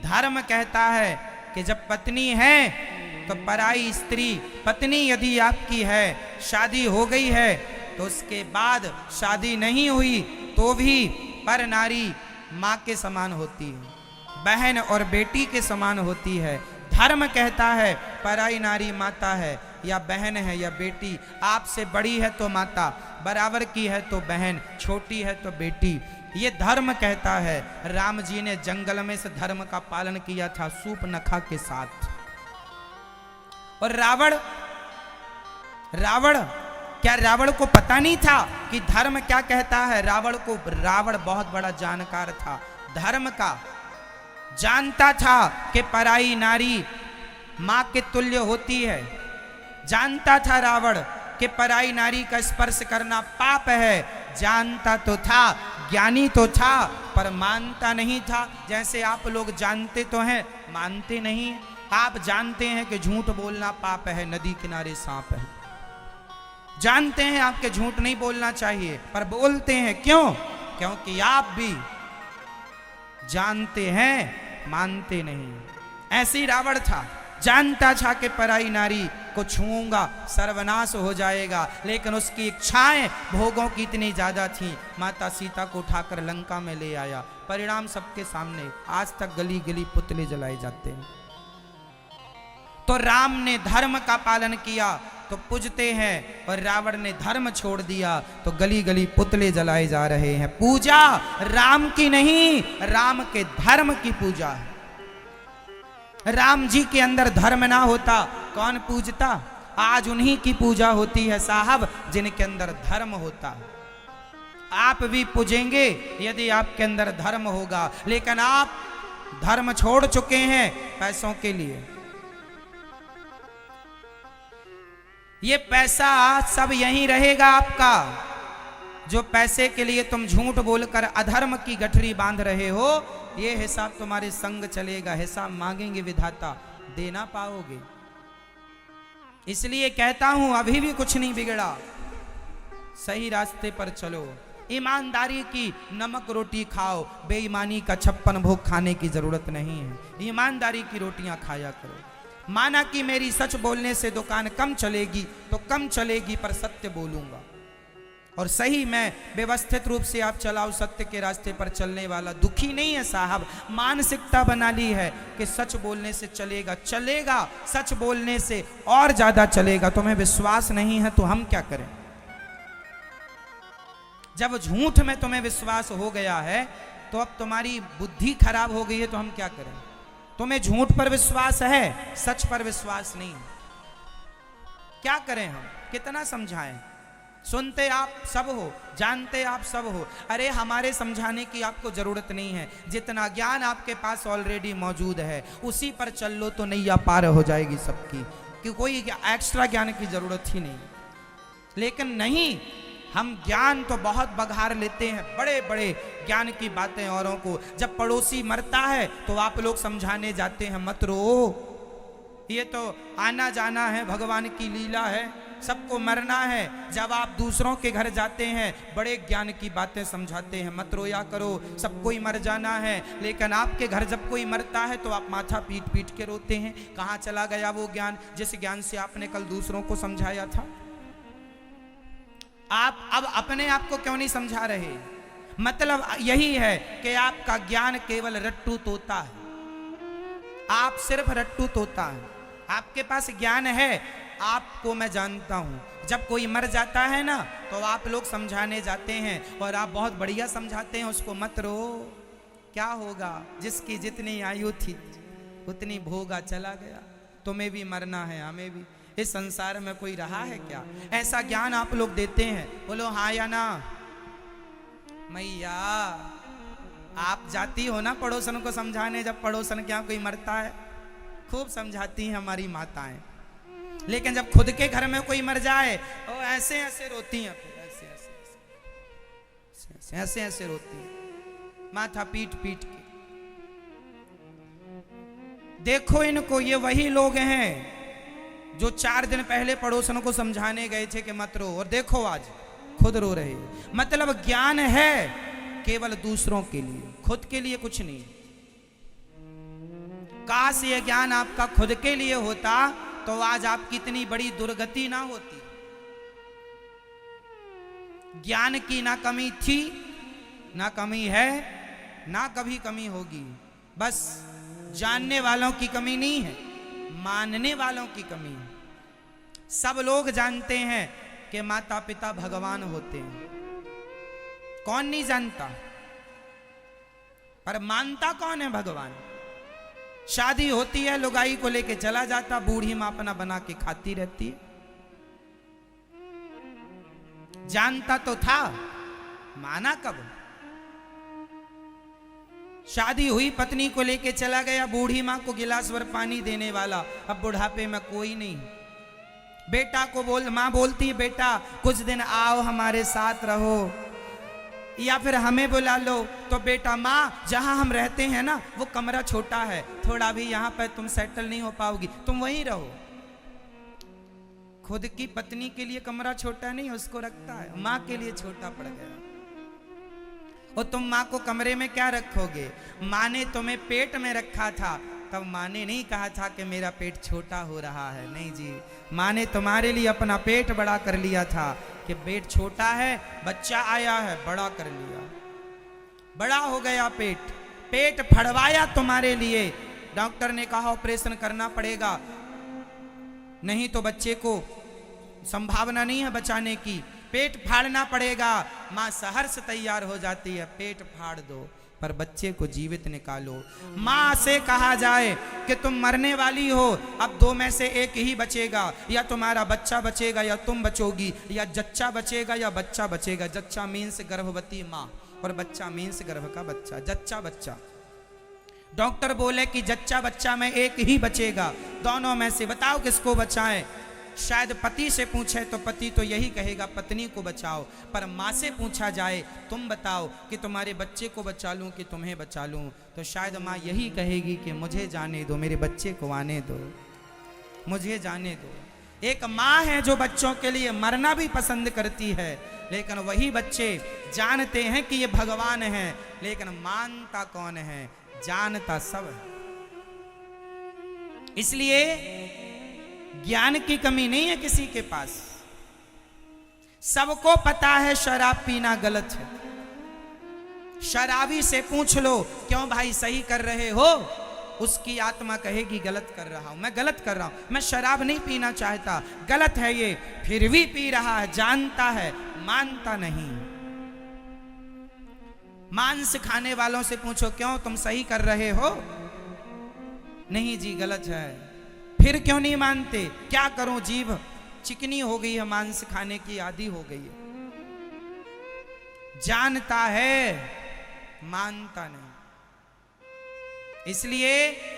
धर्म कहता है कि जब पत्नी है तो पराई स्त्री, पत्नी यदि आपकी है, शादी हो गई है, तो उसके बाद शादी नहीं हुई तो भी पर नारी माँ के समान होती है, बहन और बेटी के समान होती है। धर्म कहता है पराई नारी माता है या बहन है या बेटी, आपसे बड़ी है तो माता, बराबर की है तो बहन, छोटी है तो बेटी, ये धर्म कहता है। राम जी ने जंगल में से धर्म का पालन किया था सूर्पनखा के साथ। और रावण को पता नहीं था कि धर्म क्या कहता है? रावण बहुत बड़ा जानकार था, धर्म का जानता था कि पराई नारी मां के तुल्य होती है। जानता था रावण कि पराई नारी का स्पर्श करना पाप है, जानता तो था, ज्ञानी तो था, पर मानता नहीं था। जैसे आप लोग जानते तो हैं, मानते नहीं। आप जानते हैं कि झूठ बोलना पाप है, नदी किनारे सांप है, जानते हैं आपके झूठ नहीं बोलना चाहिए, पर बोलते हैं। क्यों? क्योंकि आप भी जानते हैं, मानते नहीं। ऐसे ही रावण था, जानता था कि पराई नारी को छूऊंगा सर्वनाश हो जाएगा, लेकिन उसकी इच्छाएं भोगों की इतनी ज्यादा थी। माता सीता को उठाकर लंका में ले आया, परिणाम सबके सामने। आज तक गली गली पुतले जलाए जाते हैं। तो राम ने धर्म का पालन किया तो पूजते हैं, और रावण ने धर्म छोड़ दिया तो गली गली पुतले जलाए जा रहे हैं। पूजा राम की नहीं, राम के धर्म की पूजा है। राम जी के अंदर धर्म ना होता कौन पूजता? आज उन्हीं की पूजा होती है साहब जिनके अंदर धर्म होता है। आप भी पूजेंगे यदि आपके अंदर धर्म होगा, लेकिन आप धर्म छोड़ चुके हैं पैसों के लिए। ये पैसा सब यहीं रहेगा आपका। जो पैसे के लिए तुम झूठ बोलकर अधर्म की गठरी बांध रहे हो, ये हिसाब तुम्हारे संग चलेगा। हिसाब मांगेंगे विधाता, दे ना पाओगे। इसलिए कहता हूं अभी भी कुछ नहीं बिगड़ा, सही रास्ते पर चलो, ईमानदारी की नमक रोटी खाओ, बेईमानी का 56 भोग खाने की जरूरत नहीं है। ईमानदारी की रोटियां खाया करो। माना कि मेरी सच बोलने से दुकान कम चलेगी तो कम चलेगी, पर सत्य बोलूंगा। और सही में व्यवस्थित रूप से आप चलाओ, सत्य के रास्ते पर चलने वाला दुखी नहीं है साहब। मानसिकता बना ली है कि सच बोलने से चलेगा, सच बोलने से और ज्यादा चलेगा। तुम्हें विश्वास नहीं है तो हम क्या करें? जब झूठ में तुम्हें विश्वास हो गया है तो अब तुम्हारी बुद्धि खराब हो गई है तो हम क्या करें? तुम्हें झूठ पर विश्वास है, सच पर विश्वास नहीं। क्या करें हम? कितना समझाएं? सुनते आप सब हो, जानते आप सब हो। अरे हमारे समझाने की आपको जरूरत नहीं है, जितना ज्ञान आपके पास ऑलरेडी मौजूद है उसी पर चल लो तो नैया पार हो जाएगी सबकी, कि कोई एक्स्ट्रा ज्ञान की जरूरत ही नहीं। लेकिन नहीं, हम ज्ञान तो बहुत बघार लेते हैं, बड़े बड़े ज्ञान की बातें औरों को। जब पड़ोसी मरता है तो आप लोग समझाने जाते हैं मत रो, ये तो आना जाना है, भगवान की लीला है, सबको मरना है। जब आप दूसरों के घर जाते हैं बड़े ज्ञान की बातें समझाते हैं, मत रोया करो, सबको ही मर जाना है। लेकिन आपके घर जब कोई मरता है तो आप माथा पीट पीट के रोते हैं। कहाँ चला गया वो ज्ञान, जिस ज्ञान से आपने कल दूसरों को समझाया था? आप अब अपने आप को क्यों नहीं समझा रहे? मतलब यही है कि आपका ज्ञान केवल रट्टू तोता है। आप सिर्फ रट्टू तोता है। आपके पास ज्ञान है, आपको मैं जानता हूं। जब कोई मर जाता है ना तो आप लोग समझाने जाते हैं और आप बहुत बढ़िया समझाते हैं उसको, मत रो, क्या होगा, जिसकी जितनी आयु थी उतनी भोगा चला गया। तुम्हें भी मरना है, हमें भी। इस संसार में कोई रहा है क्या? ऐसा ज्ञान आप लोग देते हैं। बोलो हाँ या ना? मैया आप जाती हो ना पड़ोसन को समझाने, जब पड़ोसन के यहाँ कोई मरता है खूब समझाती हैं हमारी माताएं। लेकिन जब खुद के घर में कोई मर जाए तो ऐसे ऐसे रोती हैं, ऐसे ऐसे रोती हैं, माथा पीट पीट के। देखो इनको, ये वही लोग हैं जो 4 दिन पहले पड़ोसन को समझाने गए थे कि मत रो, और देखो आज खुद रो रहे। मतलब ज्ञान है केवल दूसरों के लिए, खुद के लिए कुछ नहीं। काश ये ज्ञान आपका खुद के लिए होता तो आज आपकी इतनी बड़ी दुर्गति ना होती। ज्ञान की ना कमी थी, ना कमी है, ना कभी कमी होगी। बस जानने वालों की कमी नहीं है, मानने वालों की कमी है। सब लोग जानते हैं कि माता पिता भगवान होते हैं, कौन नहीं जानता, पर मानता कौन है? भगवान। शादी होती है, लुगाई को लेके चला जाता, बूढ़ी मां अपना बना के खाती रहती है। जानता तो था, माना कब? शादी हुई, पत्नी को लेके चला गया, बूढ़ी मां को गिलास भर पानी देने वाला, अब बुढ़ापे में कोई नहीं। बेटा को मां बोलती है, बेटा कुछ दिन आओ हमारे साथ रहो, या फिर हमें बुला लो। तो बेटा, माँ जहां हम रहते हैं ना वो कमरा छोटा है, थोड़ा भी यहाँ पर तुम सेटल नहीं हो पाओगी, तुम वहीं रहो। खुद की पत्नी के लिए कमरा छोटा नहीं उसको रखता है, माँ के लिए छोटा पड़ गया। और तुम माँ को कमरे में क्या रखोगे? माँ ने तुम्हें पेट में रखा था, तब माँ ने नहीं कहा था कि मेरा पेट छोटा हो रहा है। नहीं जी, माँ ने तुम्हारे लिए अपना पेट बड़ा कर लिया था कि पेट छोटा है, बच्चा आया है, बड़ा कर लिया, बड़ा हो गया पेट। पेट फड़वाया तुम्हारे लिए, डॉक्टर ने कहा ऑपरेशन करना पड़ेगा, नहीं तो बच्चे को संभावना नहीं है बचाने की, पेट फाड़ना पड़ेगा। मां सहर्ष तैयार हो जाती है, पेट फाड़ दो पर बच्चे को जीवित निकालो। मां से कहा जाए कि तुम मरने वाली हो, अब दो में से एक ही बचेगा, या तुम्हारा बच्चा बचेगा या तुम बचोगी, या जच्चा बचेगा या बच्चा बचेगा। जच्चा मीन्स गर्भवती मां और बच्चा मीन्स गर्भ का बच्चा, जच्चा बच्चा। डॉक्टर बोले कि जच्चा बच्चा में एक ही बचेगा, दोनों में से बताओ किसको बचाएं। शायद पति से पूछे तो पति तो यही कहेगा पत्नी को बचाओ, पर माँ से पूछा जाए तुम बताओ कि तुम्हारे बच्चे को बचा लूं कि तुम्हें बचा लूं, तो शायद माँ यही कहेगी कि मुझे जाने दो, मेरे बच्चे को आने दो, मुझे जाने दो। एक माँ है जो बच्चों के लिए मरना भी पसंद करती है, लेकिन वही बच्चे जानते हैं कि ये भगवान है, लेकिन मानता कौन है? जानता सब है। इसलिए ज्ञान की कमी नहीं है किसी के पास। सबको पता है शराब पीना गलत है। शराबी से पूछ लो क्यों भाई सही कर रहे हो, उसकी आत्मा कहेगी गलत कर रहा हूं, मैं गलत कर रहा हूं, मैं शराब नहीं पीना चाहता, गलत है ये, फिर भी पी रहा है, जानता है, मानता नहीं। मांस खाने वालों से पूछो क्यों तुम सही कर रहे हो, नहीं जी गलत है, फिर क्यों नहीं मानते? क्या करूं, जीभ चिकनी हो गई है, मांस खाने की आदी हो गई है। जानता है, मानता नहीं। इसलिए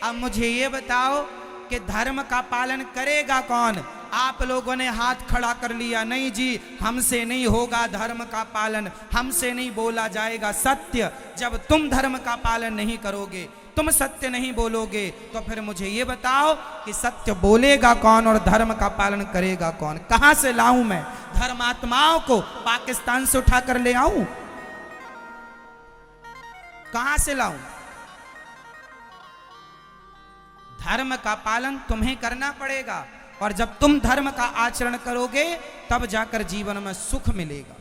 अब मुझे ये बताओ कि धर्म का पालन करेगा कौन? आप लोगों ने हाथ खड़ा कर लिया, नहीं जी हमसे नहीं होगा धर्म का पालन, हमसे नहीं बोला जाएगा सत्य। जब तुम धर्म का पालन नहीं करोगे, तुम सत्य नहीं बोलोगे, तो फिर मुझे ये बताओ कि सत्य बोलेगा कौन और धर्म का पालन करेगा कौन? कहां से लाऊं मैं धर्मात्माओं को? पाकिस्तान से उठा कर ले आऊं? कहां से लाऊं? धर्म का पालन तुम्हें करना पड़ेगा, और जब तुम धर्म का आचरण करोगे तब जाकर जीवन में सुख मिलेगा।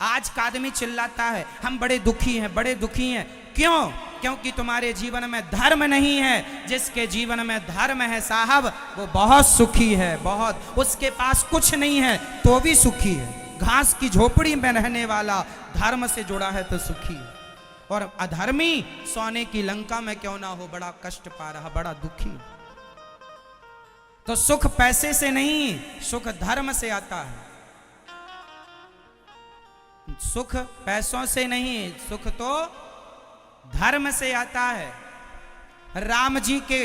आज का आदमी चिल्लाता है हम बड़े दुखी हैं, बड़े दुखी हैं। क्यों? क्योंकि तुम्हारे जीवन में धर्म नहीं है। जिसके जीवन में धर्म है साहब, वो बहुत सुखी है, बहुत। उसके पास कुछ नहीं है तो भी सुखी है। घास की झोपड़ी में रहने वाला धर्म से जुड़ा है तो सुखी है, और अधर्मी सोने की लंका में क्यों ना हो, बड़ा कष्ट पा रहा, बड़ा दुखी। तो सुख पैसे से नहीं, सुख धर्म से आता है। सुख पैसों से नहीं, सुख तो धर्म से आता है। राम जी के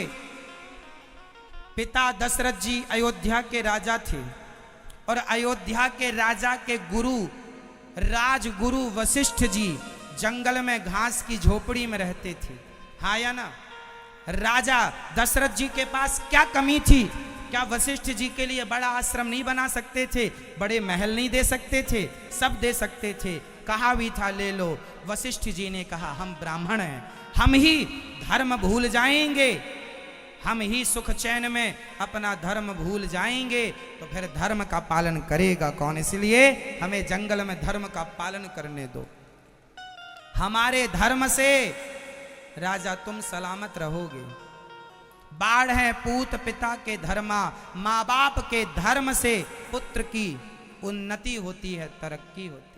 पिता दशरथ जी अयोध्या के राजा थे, और अयोध्या के राजा के गुरु राजगुरु वशिष्ठ जी जंगल में घास की झोपड़ी में रहते थे। हाँ या ना? राजा दशरथ जी के पास क्या कमी थी? क्या वशिष्ठ जी के लिए बड़ा आश्रम नहीं बना सकते थे? बड़े महल नहीं दे सकते थे? सब दे सकते थे। कहा भी था ले लो, वशिष्ठ जी ने कहा हम ब्राह्मण हैं, हम ही धर्म भूल जाएंगे, हम ही सुख चैन में अपना धर्म भूल जाएंगे, तो फिर धर्म का पालन करेगा कौन? इसलिए हमें जंगल में धर्म का पालन करने दो। हमारे धर्म से राजा तुम सलामत रहोगे। बाढ़ है पूत पिता के धर्मा, माँ बाप के धर्म से पुत्र की उन्नति होती है, तरक्की होती है।